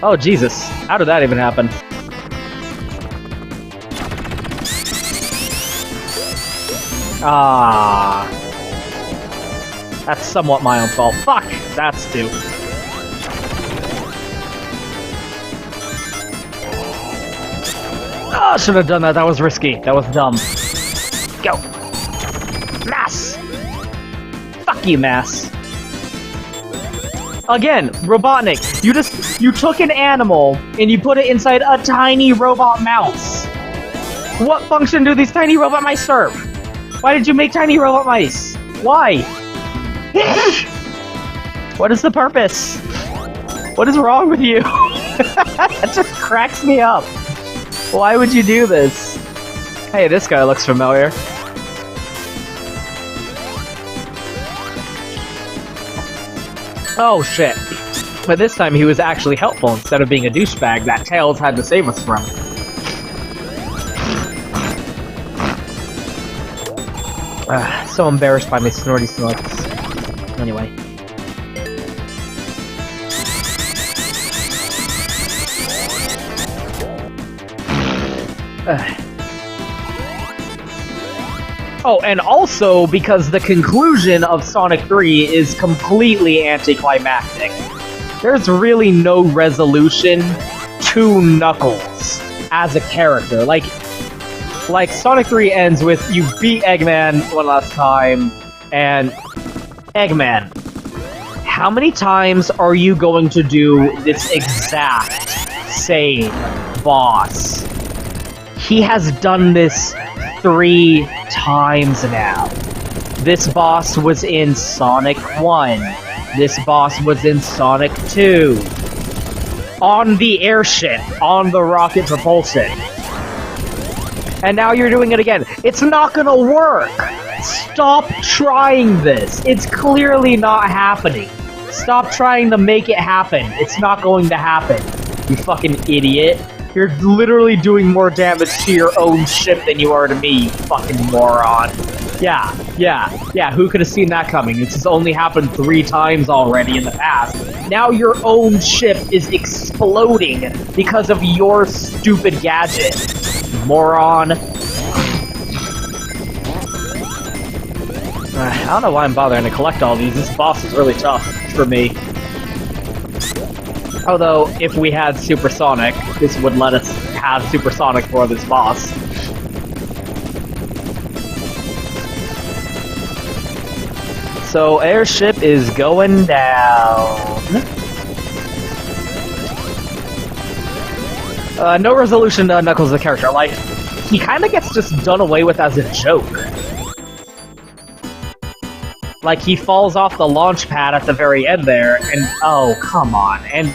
Oh, Jesus. How did that even happen? Ah. That's somewhat my own fault. Fuck! That's two. Oh, should have done that. That was risky. That was dumb. Go. Mass! Fuck you, Mass. Again, Robotnik. You took an animal and you put it inside a tiny robot mouse. What function do these tiny robot mice serve? Why did you make tiny robot mice? Why? What is the purpose? What is wrong with you? That just cracks me up. Why would you do this? Hey, this guy looks familiar. Oh shit. But this time he was actually helpful instead of being a douchebag that Tails had to save us from. So embarrassed by my snorty snorts. Anyway. Oh, and also because the conclusion of Sonic 3 is completely anticlimactic. There's really no resolution to Knuckles as a character. Like Sonic 3 ends with you beat Eggman one last time, and Eggman, how many times are you going to do this exact same boss? He has done this 3 times now. This boss was in Sonic 1. This boss was in Sonic 2. On the airship, on the rocket propulsion. And now you're doing it again. It's not gonna work! Stop trying this! It's clearly not happening. Stop trying to make it happen. It's not going to happen. You fucking idiot. You're literally doing more damage to your own ship than you are to me, you fucking moron. Yeah, who could have seen that coming? This has only happened 3 times already in the past. Now your own ship is exploding because of your stupid gadget. Moron. I don't know why I'm bothering to collect all these. This boss is really tough for me. Although, if we had Supersonic, this would let us have Supersonic for this boss. So, airship is going down. No resolution to Knuckles the character. Like, he kinda gets just done away with as a joke. Like, he falls off the launch pad at the very end there, and oh, come on. And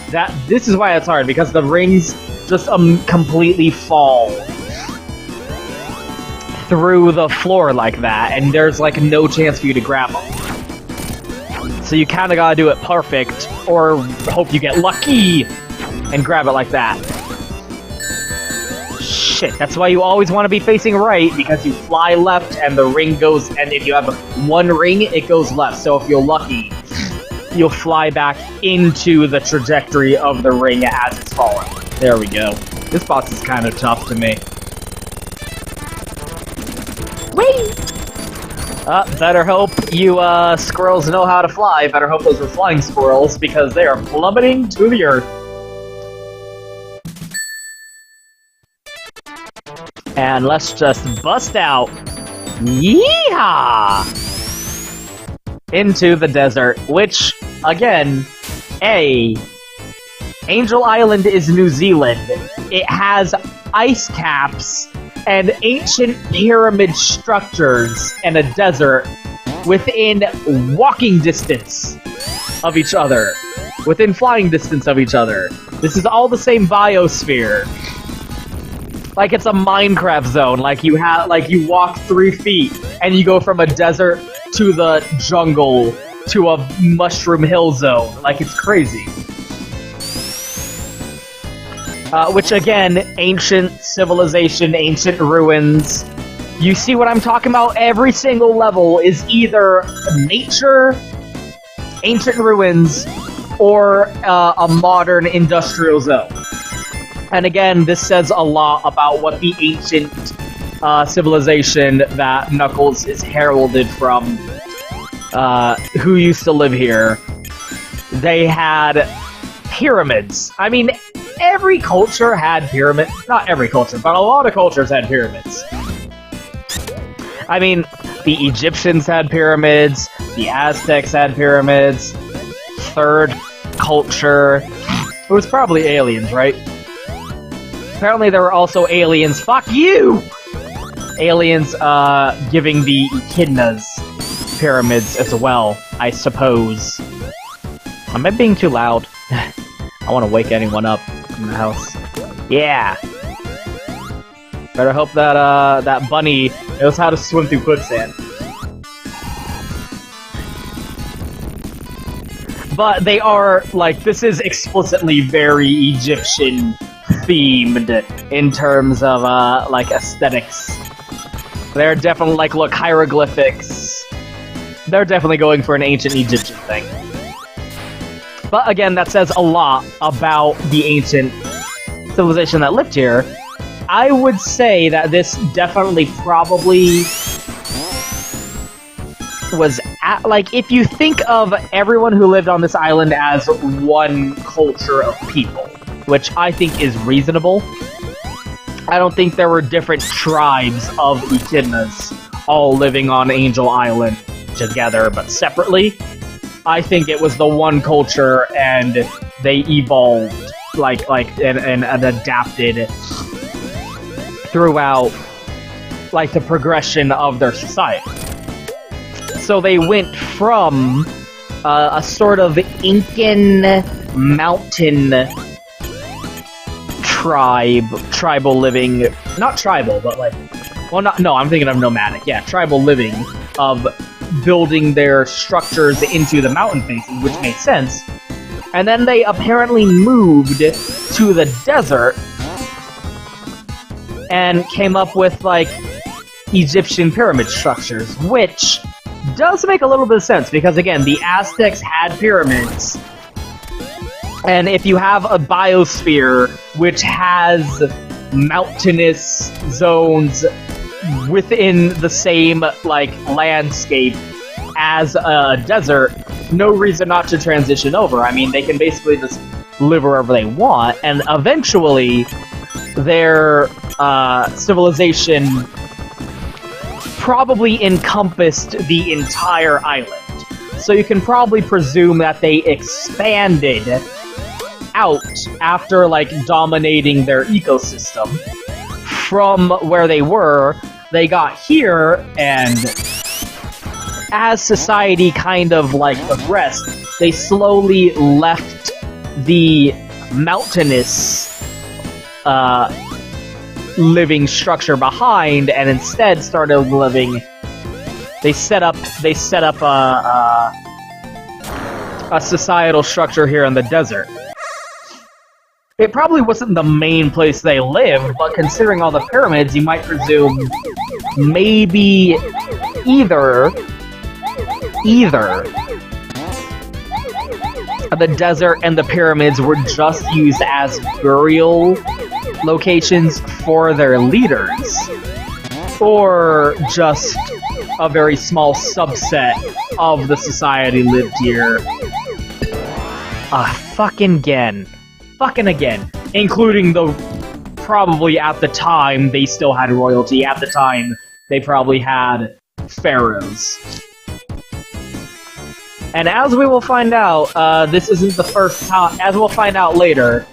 this is why it's hard, because the rings just completely fall through the floor like that, and there's like no chance for you to grab them. So you kinda gotta do it perfect, or hope you get lucky and grab it like that. Shit, that's why you always want to be facing right, because you fly left and the ring goes, and if you have one ring, it goes left. So if you're lucky, you'll fly back into the trajectory of the ring as it's falling. There we go. This boss is kind of tough to me. Whee! Better hope you squirrels know how to fly. Better hope those were flying squirrels, because they are plummeting to the earth. And let's just bust out, yeehaw, into the desert, which, again, Angel Island is New Zealand. It has ice caps and ancient pyramid structures and a desert within walking distance of each other, within flying distance of each other. This is all the same biosphere. Like it's a Minecraft zone, like you walk 3 feet, and you go from a desert to the jungle to a mushroom hill zone. Like, it's crazy. Which again, ancient civilization, ancient ruins. You see what I'm talking about? Every single level is either nature, ancient ruins, or a modern industrial zone. And again, this says a lot about what the ancient civilization that Knuckles is heralded from, who used to live here. They had pyramids. I mean, every culture had pyramids. Not every culture, but a lot of cultures had pyramids. I mean, the Egyptians had pyramids, the Aztecs had pyramids, third culture. It was probably aliens, right? Apparently there were also aliens. Fuck you! Aliens, giving the echidnas pyramids as well, I suppose. Am I being too loud? I want to wake anyone up in the house. Yeah! Better hope that, that bunny knows how to swim through quicksand. But they are, like, this is explicitly very Egyptian themed in terms of, like, aesthetics. They're definitely, like, look, hieroglyphics. They're definitely going for an ancient Egyptian thing. But again, that says a lot about the ancient civilization that lived here. I would say that this definitely probably was at, like, if you think of everyone who lived on this island as one culture of people, which I think is reasonable. I don't think there were different tribes of echidnas all living on Angel Island together, but separately. I think it was the one culture, and they evolved, and adapted throughout, like, the progression of their society. So they went from a sort of Incan mountain tribal living, not tribal, but like, well, no, I'm thinking of nomadic, yeah, tribal living, of building their structures into the mountain faces, which makes sense. And then they apparently moved to the desert and came up with, like, Egyptian pyramid structures, which does make a little bit of sense, because again, the Aztecs had pyramids, and if you have a biosphere which has mountainous zones within the same, like, landscape as a desert, no reason not to transition over. I mean, they can basically just live wherever they want, and eventually their civilization probably encompassed the entire island. So you can probably presume that they expanded out after, like, dominating their ecosystem. From where they were, they got here, and as society kind of, like, progressed, they slowly left the mountainous living structure behind, and instead started living. They set up a societal structure here in the desert. It probably wasn't the main place they lived, but considering all the pyramids, you might presume maybe either the desert and the pyramids were just used as burial locations for their leaders, or just a very small subset of the society lived here. Fucking again. Including the, probably at the time, they still had royalty. At the time, they probably had pharaohs. And as we will find out, this isn't the first time, as we'll find out later,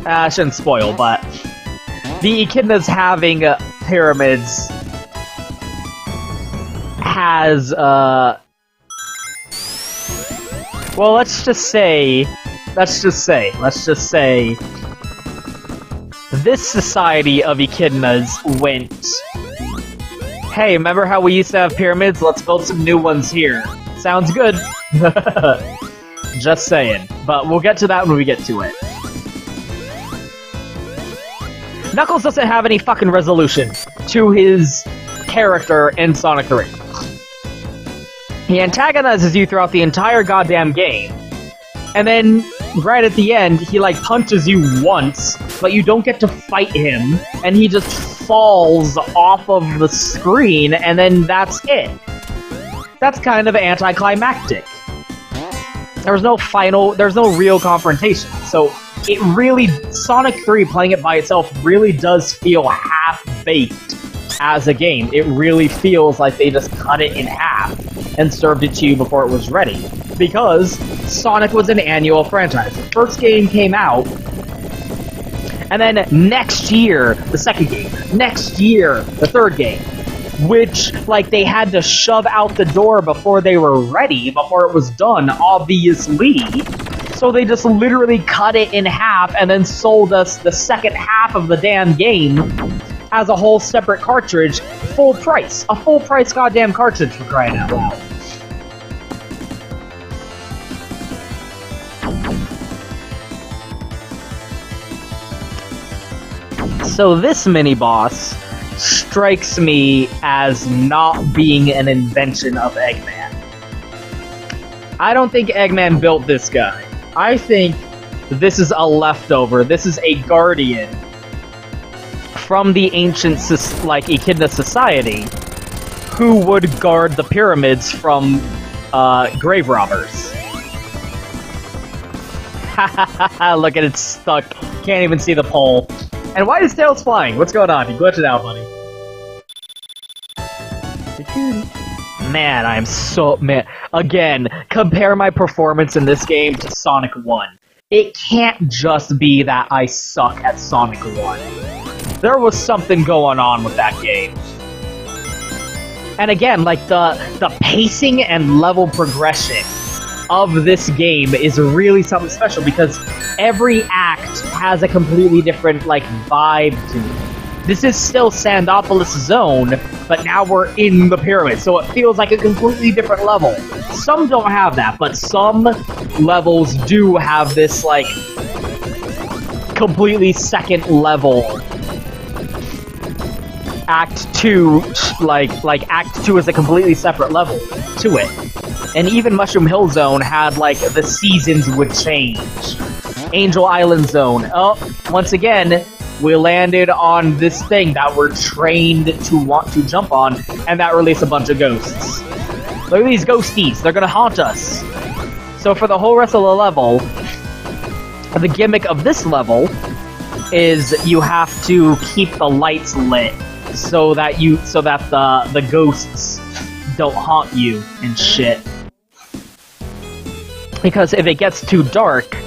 I shouldn't spoil, but the echidnas having pyramids has, well, let's just say, this society of echidnas went, hey, remember how we used to have pyramids? Let's build some new ones here. Sounds good. Just saying. But we'll get to that when we get to it. Knuckles doesn't have any fucking resolution to his character in Sonic 3. He antagonizes you throughout the entire goddamn game. And then, right at the end, he, like, punches you once, but you don't get to fight him, and he just falls off of the screen, and then that's it. That's kind of anticlimactic. There's no real confrontation. So, it really, Sonic 3, playing it by itself, really does feel half-baked as a game. It really feels like they just cut it in half and served it to you before it was ready. Because Sonic was an annual franchise. The first game came out, and then next year, the second game. Next year, the third game. Which, like, they had to shove out the door before they were ready, before it was done, obviously. So they just literally cut it in half and then sold us the second half of the damn game as a whole separate cartridge, full price. A full price goddamn cartridge, for crying out loud. So this mini-boss strikes me as not being an invention of Eggman. I don't think Eggman built this guy. I think this is a leftover. This is a guardian from the ancient, like, Echidna society who would guard the pyramids from grave robbers. Look at it stuck. Can't even see the pole. And why is Tails flying? What's going on? You glitched it out, buddy. Man, I'm so... Man, again, compare my performance in this game to Sonic 1. It can't just be that I suck at Sonic 1. There was something going on with that game. And again, like, the pacing and level progression of this game is really something special because every act has a completely different, like, vibe to it. This is still Sandopolis Zone, but now we're in the pyramid, so it feels like a completely different level. Some don't have that, but some levels do have this, like, completely second level. Act 2, like Act 2 is a completely separate level to it. And even Mushroom Hill Zone had, like, the seasons would change. Angel Island Zone. Oh, once again, we landed on this thing that we're trained to want to jump on, and that released a bunch of ghosts. Look at these ghosties, they're gonna haunt us. So for the whole rest of the level, the gimmick of this level is you have to keep the lights lit so that the ghosts don't haunt you and shit. Because if it gets too dark,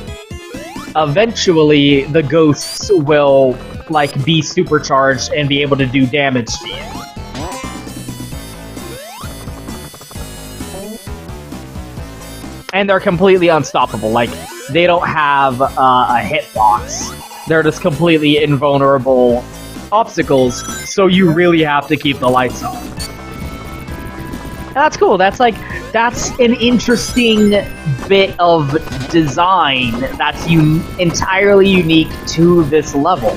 eventually the ghosts will, like, be supercharged and be able to do damage to you. And they're completely unstoppable. Like, they don't have a hitbox. They're just completely invulnerable obstacles, so you really have to keep the lights on. And that's cool. That's an interesting bit of design that's entirely unique to this level.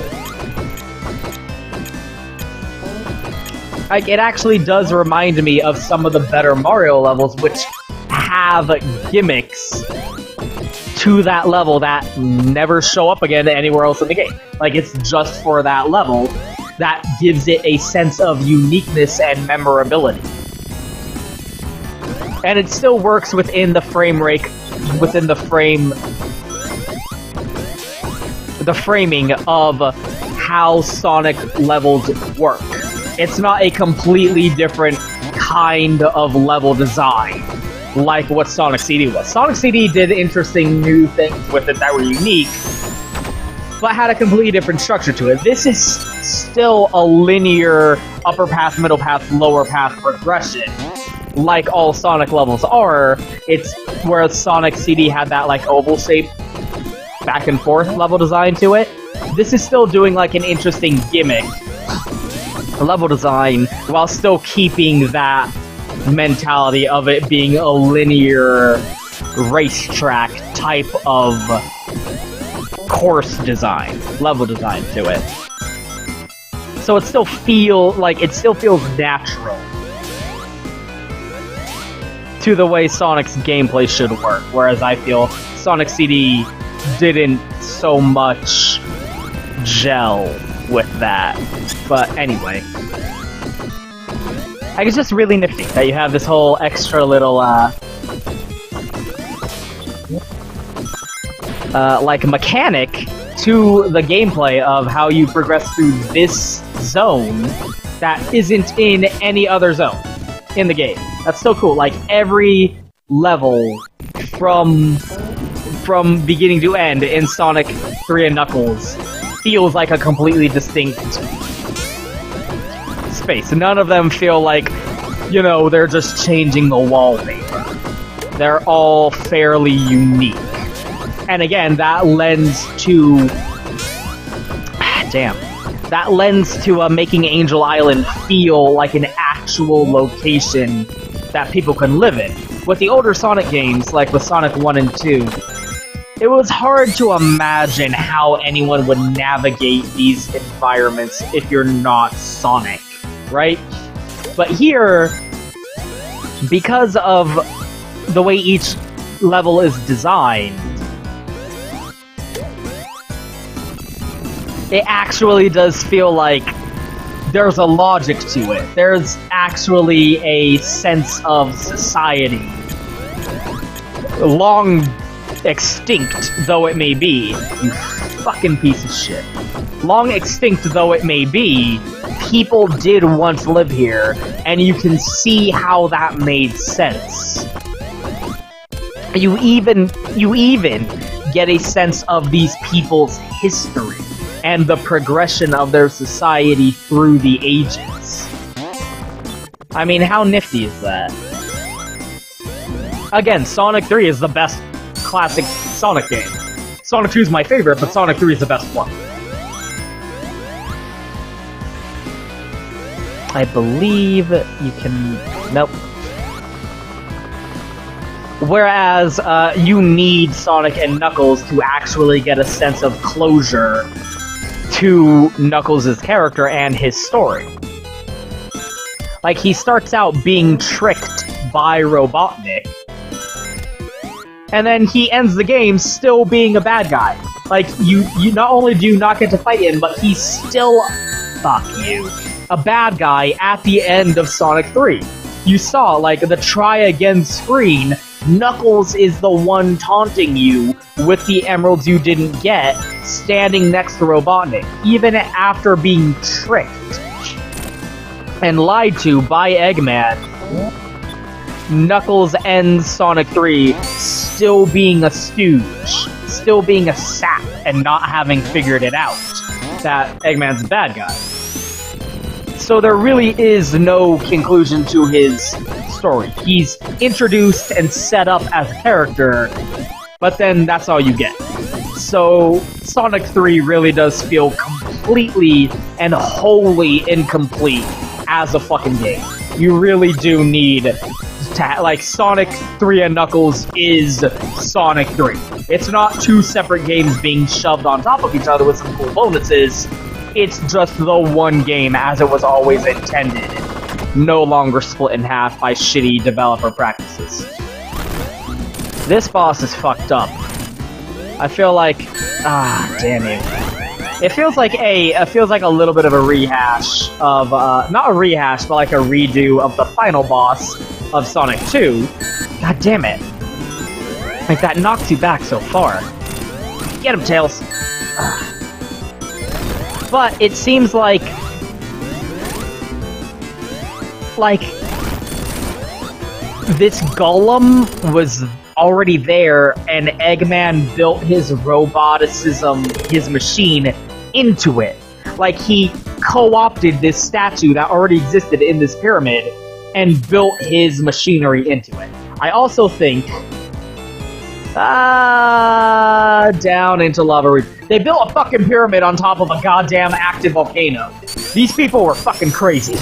Like, it actually does remind me of some of the better Mario levels, which have gimmicks to that level that never show up again anywhere else in the game. Like, it's just for that level that gives it a sense of uniqueness and memorability. And it still works within the frame rate, within the framing of how Sonic levels work. It's not a completely different kind of level design like what Sonic CD was. Sonic CD did interesting new things with it that were unique, but had a completely different structure to it. This is still a linear upper path, middle path, lower path progression, like all Sonic levels are. It's whereas Sonic CD had that, like, oval shape back and forth level design to it. This is still doing, like, an interesting gimmick level design while still keeping that mentality of it being a linear racetrack type of course design, level design to it. So it still feels natural to the way Sonic's gameplay should work, whereas I feel Sonic CD didn't so much gel with that. But anyway. I guess it's just really nifty that you have this whole extra little, like, mechanic to the gameplay of how you progress through this zone that isn't in any other zone in the game. That's so cool. Like, every level from beginning to end in Sonic 3 and Knuckles feels like a completely distinct space. None of them feel like, you know, they're just changing the wallpaper. They're all fairly unique. And again, that lends to... That lends to making Angel Island feel like an actual location that people can live in. With the older Sonic games, like with Sonic 1 and 2, it was hard to imagine how anyone would navigate these environments if you're not Sonic, right? But here, because of the way each level is designed, it actually does feel like there's a logic to it. There's actually a sense of society. Long extinct though it may be, you fucking piece of shit. Long extinct though it may be, people did once live here, and you can see how that made sense. You even get a sense of these people's history and the progression of their society through the ages. I mean, how nifty is that? Again, Sonic 3 is the best classic Sonic game. Sonic 2 is my favorite, but Sonic 3 is the best one. I believe you can... Nope. Whereas, you need Sonic and Knuckles to actually get a sense of closure to Knuckles' character and his story. Like, he starts out being tricked by Robotnik, and then he ends the game still being a bad guy. Like, you not only do you not get to fight him, but he's still, fuck you, a bad guy at the end of Sonic 3. You saw, like, the try again screen, Knuckles is the one taunting you with the emeralds you didn't get, standing next to Robotnik, even after being tricked and lied to by Eggman. Knuckles ends Sonic 3 still being a stooge, still being a sap, and not having figured it out that Eggman's a bad guy. So there really is no conclusion to his story. He's introduced and set up as a character, but then that's all you get. So Sonic 3 really does feel completely and wholly incomplete as a fucking game. You really do need to, like, Sonic 3 and Knuckles is Sonic 3. It's not two separate games being shoved on top of each other with some cool bonuses. It's just the one game as it was always intended, no longer split in half by shitty developer practices. This boss is fucked up. I feel like... damn it. It feels like a little bit of a rehash of, not a rehash, but like a redo of the final boss of Sonic 2. God damn it. Like, that knocks you back so far. Get him, Tails. But it seems like this golem was already there, and Eggman built his roboticism, his machine, into it. Like, he co-opted this statue that already existed in this pyramid and built his machinery into it. I also think... down into Lava. They built a fucking pyramid on top of a goddamn active volcano. These people were fucking crazy.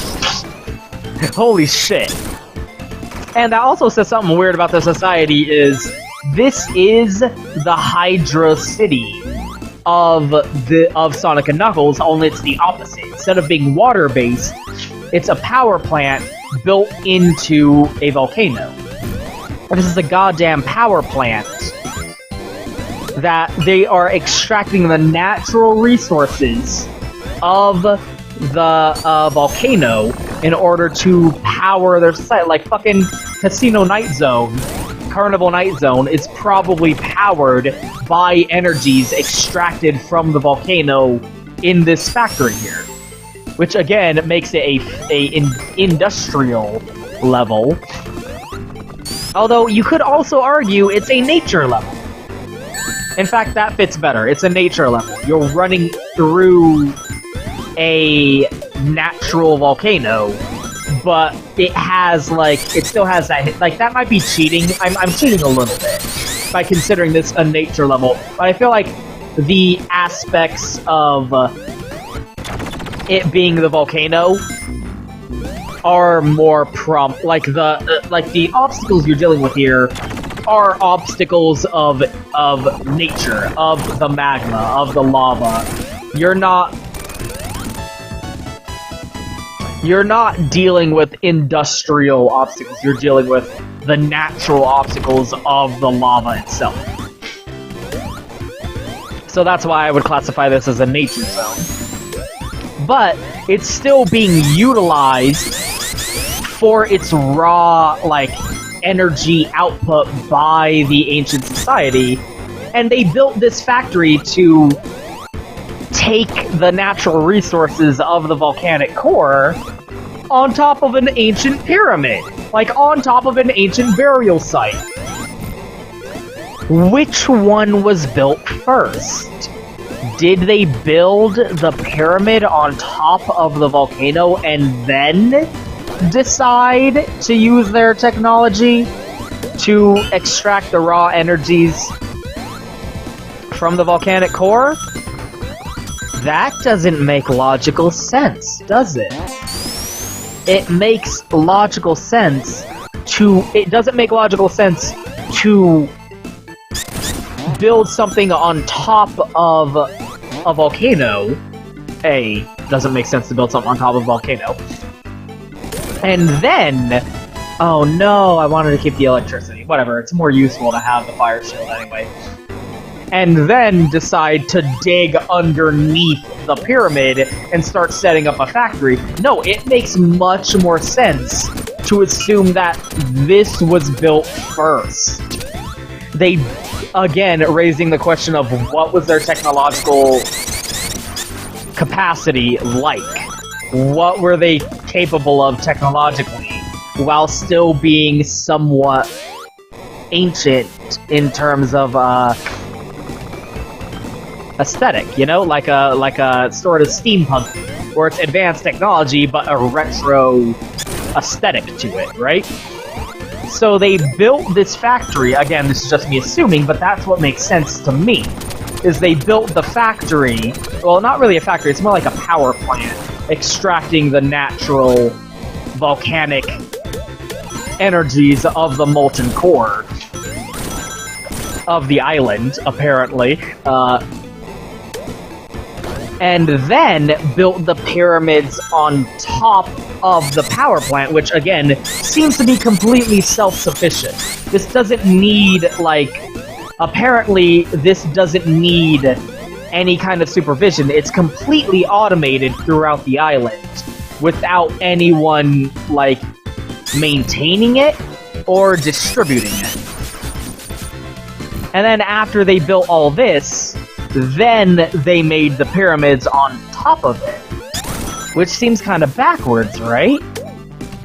Holy shit. And that also says something weird about the society is, this is the Hydra City of Sonic and Knuckles, only it's the opposite. Instead of being water-based, it's a power plant built into a volcano. This is a goddamn power plant that they are extracting the natural resources of the volcano in order to power their site. Like fucking Casino Night Zone, Carnival Night Zone is probably powered by energies extracted from the volcano in this factory here. Which again makes it a industrial level. Although you could also argue it's a nature level. In fact, that fits better. It's a nature level. You're running through a natural volcano, but it has, like, it still has that, like, that might be cheating. I'm cheating a little bit by considering this a nature level, but I feel like the aspects of it being the volcano are more like the obstacles you're dealing with here are obstacles of nature, of the magma, of the lava. You're not dealing with industrial obstacles, you're dealing with the natural obstacles of the lava itself. So that's why I would classify this as a nature zone. But it's still being utilized for its raw, like, energy output by the ancient society, and they built this factory to take the natural resources of the volcanic core on top of an ancient pyramid, like on top of an ancient burial site. Which one was built first? Did they build the pyramid on top of the volcano and then decide to use their technology to extract the raw energies from the volcanic core? That doesn't make logical sense, does it? It makes logical sense to... It doesn't make logical sense to build something on top of a volcano. Doesn't make sense to build something on top of a volcano. And then... Oh no, I wanted to keep the electricity. Whatever, it's more useful to have the fire shield anyway. And then decide to dig underneath the pyramid and start setting up a factory. No, it makes much more sense to assume that this was built first. They, again, raising the question of what was their technological capacity like? What were they capable of technologically, while still being somewhat ancient in terms of aesthetic, you know, like a sort of steampunk, where it's advanced technology but a retro aesthetic to it, right? So they built this factory. Again, this is just me assuming, but that's what makes sense to me. Is they built the factory. Well, not really a factory. It's more like a power plant, extracting the natural volcanic energies of the molten core of the island, apparently. And then built the pyramids on top of the power plant, which, again, seems to be completely self-sufficient. This doesn't need, like... Apparently, this doesn't need any kind of supervision. It's completely automated throughout the island, without anyone, like, maintaining it or distributing it. And then after they built all this... Then they made the pyramids on top of it. Which seems kind of backwards, right?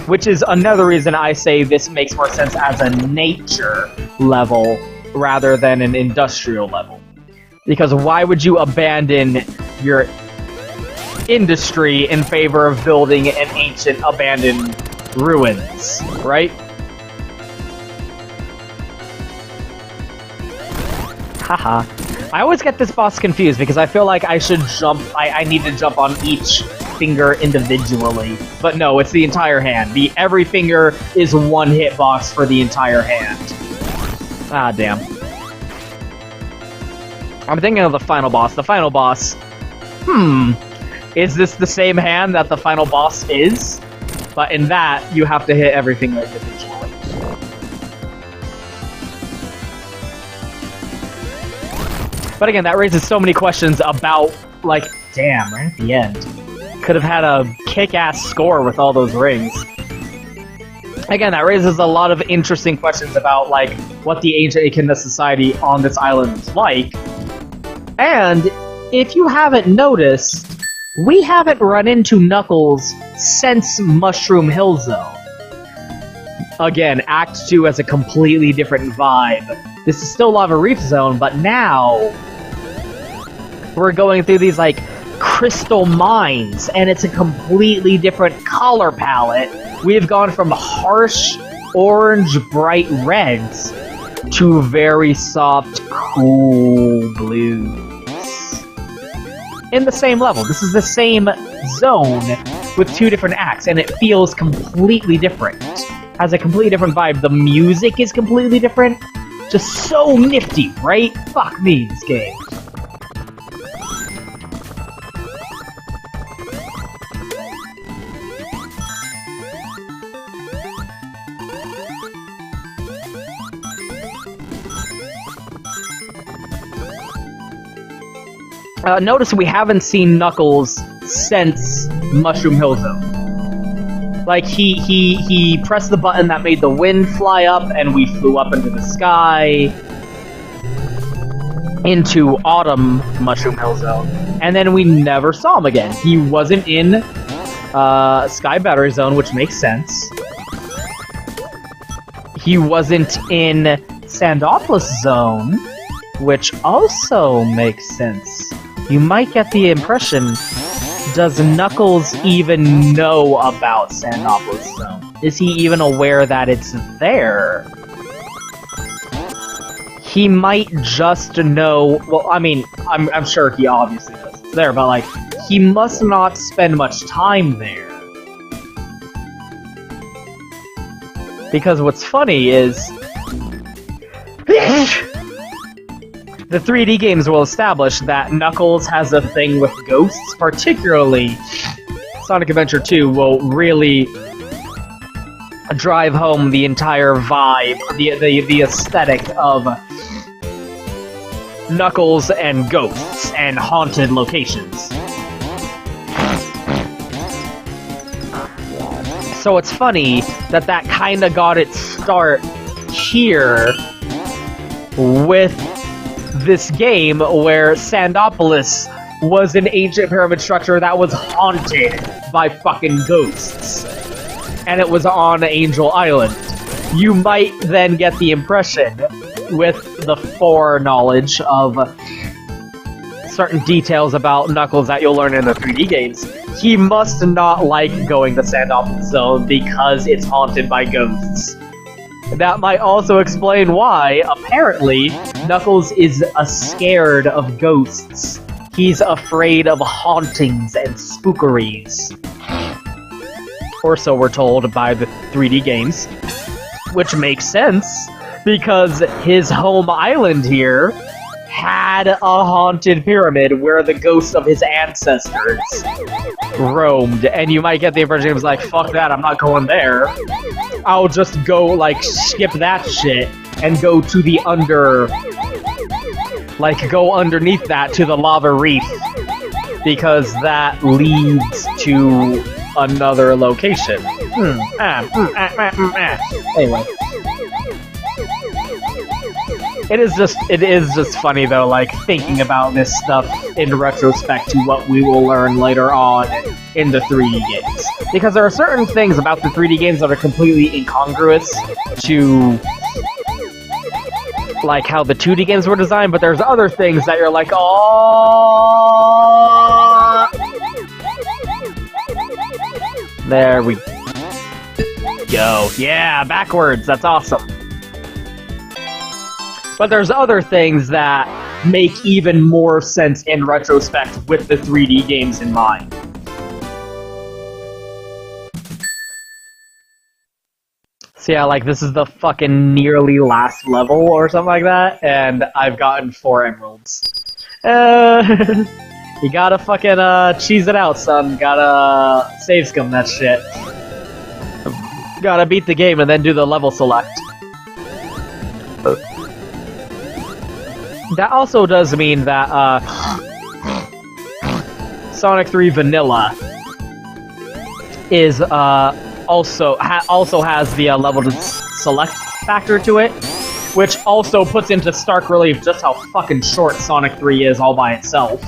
Which is another reason I say this makes more sense as a nature level rather than an industrial level. Because why would you abandon your industry in favor of building an ancient abandoned ruins, right? Haha. I always get this boss confused because I feel like I should jump, I need to jump on each finger individually. But no, it's the entire hand. Every finger is one hitbox for the entire hand. Ah, damn. I'm thinking of the final boss. The final boss... Is this the same hand that the final boss is? But in that, you have to hit every finger individually. But again, that raises so many questions about, like, damn, right at the end. Could have had a kick-ass score with all those rings. Again, that raises a lot of interesting questions about, like, what the ancient Echidna society on this island is like. And, if you haven't noticed, we haven't run into Knuckles since Mushroom Hill Zone. Again, Act 2 has a completely different vibe. This is still Lava Reef Zone, but now we're going through these, like, crystal mines, and it's a completely different color palette. We've gone from harsh orange, bright reds to very soft, cool blues. In the same level. This is the same zone with two different acts, and it feels completely different. Has a completely different vibe. The music is completely different. Just so nifty, right? Fuck me, this game. Notice we haven't seen Knuckles since Mushroom Hill Zone. Like, he pressed the button that made the wind fly up, and we flew up into the sky, into Autumn Mushroom Hill Zone, and then we never saw him again. He wasn't in Sky Battery Zone, which makes sense. He wasn't in Sandopolis Zone, which also makes sense. You might get the impression, does Knuckles even know about Sandopolis Zone? Is he even aware that it's there? He might just know, well, I mean, I'm sure he obviously knows it's there, but, like, he must not spend much time there. Because what's funny is, the 3D games will establish that Knuckles has a thing with ghosts, particularly Sonic Adventure 2 will really drive home the entire vibe, the aesthetic of Knuckles and ghosts and haunted locations. So it's funny that that kinda got its start here with this game where Sandopolis was an ancient pyramid structure that was haunted by fucking ghosts. And it was on Angel Island. You might then get the impression, with the foreknowledge of certain details about Knuckles that you'll learn in the 3D games, he must not like going to Sandopolis Zone because it's haunted by ghosts. That might also explain why, apparently, Knuckles is scared of ghosts. He's afraid of hauntings and spookeries. Or so we're told by the 3D games. Which makes sense, because his home island here had a haunted pyramid where the ghosts of his ancestors roamed. And you might get the impression he was like, fuck that, I'm not going there. I'll just go, like, skip that shit and go to the go underneath that to the lava reef. Because that leads to another location. Anyway. It is just funny, though, like, thinking about this stuff in retrospect to what we will learn later on in the 3D games. Because there are certain things about the 3D games that are completely incongruous to, like, how the 2D games were designed, but there's other things that you're like, oh. There we go. Yeah, backwards, that's awesome. But there's other things that make even more sense in retrospect with the 3D games in mind. So yeah, like, this is the fucking nearly last level or something like that, and I've gotten 4 emeralds. You gotta fucking, cheese it out, son. Gotta save scum that shit. Gotta beat the game and then do the level select. That also does mean that, Sonic 3 Vanilla is, also has the, level to select factor to it, which also puts into stark relief just how fucking short Sonic 3 is all by itself.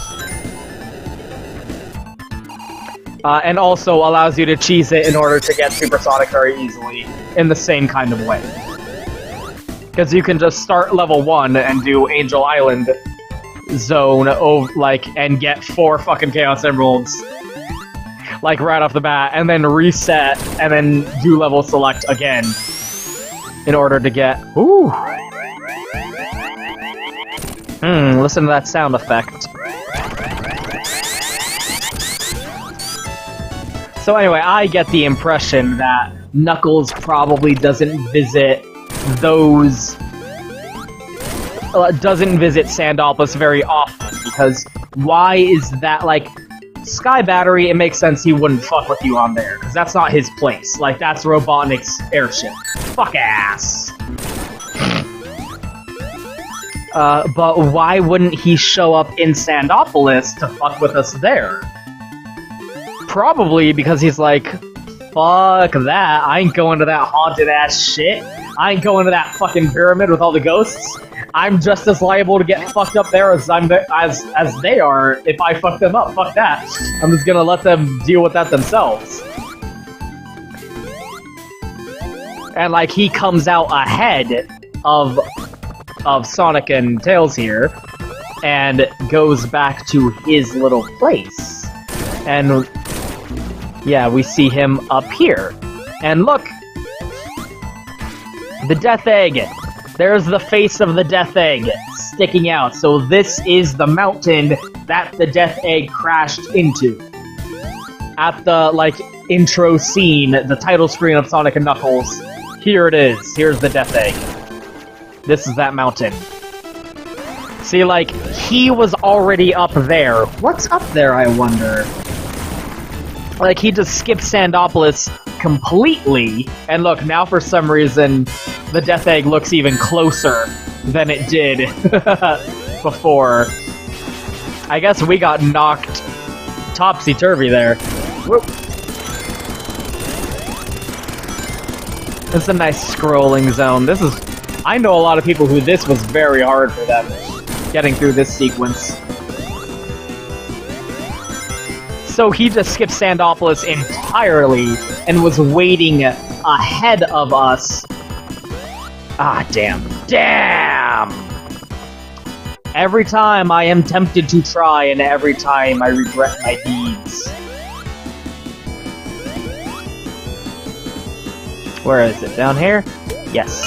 And also allows you to cheese it in order to get Supersonic very easily, in the same kind of way. Because you can just start level 1 and do Angel Island zone, and get 4 fucking Chaos Emeralds, like, right off the bat, and then reset, and then do level select again, in order to get... Ooh! Listen to that sound effect. So anyway, I get the impression that Knuckles probably doesn't visit Sandopolis very often, because why is that, like, Sky Battery, it makes sense he wouldn't fuck with you on there, because that's not his place. Like, that's Robotnik's airship. Fuck ass! But why wouldn't he show up in Sandopolis to fuck with us there? Probably because he's like, fuck that, I ain't going to that haunted-ass shit. I ain't going to that fucking pyramid with all the ghosts. I'm just as liable to get fucked up there as they are if I fuck them up. Fuck that. I'm just gonna let them deal with that themselves. And, like, he comes out ahead of Sonic and Tails here, and goes back to his little place. And, yeah, we see him up here. And look! The Death Egg! There's the face of the Death Egg sticking out. So this is the mountain that the Death Egg crashed into. At the, like, intro scene, the title screen of Sonic and Knuckles, here it is. Here's the Death Egg. This is that mountain. See, like, he was already up there. What's up there, I wonder? Like, he just skipped Sandopolis completely, and look, now for some reason, the Death Egg looks even closer than it did before. I guess we got knocked topsy-turvy there. Whoop. It's a nice scrolling zone. This is... I know a lot of people who this was very hard for them, getting through this sequence. So he just skipped Sandopolis entirely and was waiting ahead of us. Ah, damn. Damn! Every time I am tempted to try, and every time I regret my deeds. Where is it? Down here? Yes.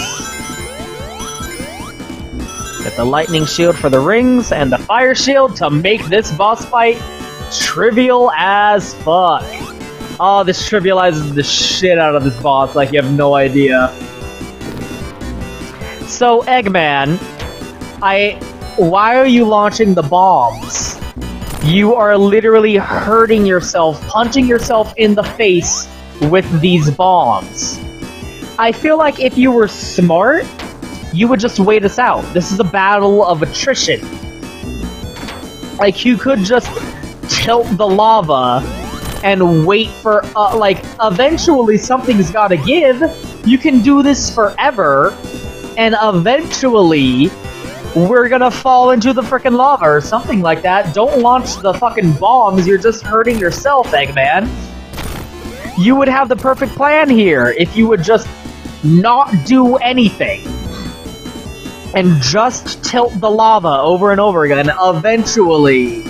Get the lightning shield for the rings, and the fire shield to make this boss fight trivial as fuck. Oh, this trivializes the shit out of this boss, like you have no idea. So, Eggman, why are you launching the bombs? You are literally hurting yourself, punching yourself in the face with these bombs. I feel like if you were smart, you would just wait us out. This is a battle of attrition. Like, you could just tilt the lava and wait for, like, eventually something's gotta give. You can do this forever, and eventually we're gonna fall into the frickin' lava or something like that. Don't launch the fucking bombs, you're just hurting yourself, Eggman. You would have the perfect plan here if you would just not do anything and just tilt the lava over and over again. Eventually,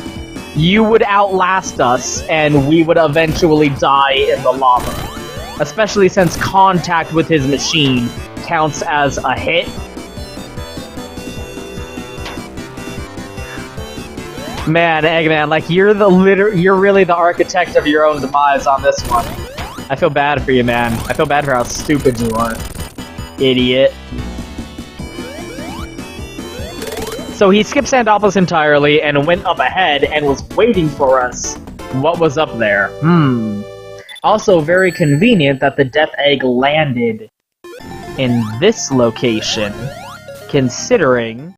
you would outlast us, and we would eventually die in the lava. Especially since contact with his machine counts as a hit. Man, Eggman, like, you're really the architect of your own demise on this one. I feel bad for you, man. I feel bad for how stupid you are. Idiot. So he skipped Sandopolis entirely and went up ahead and was waiting for us. What was up there? Also very convenient that the Death Egg landed in this location, considering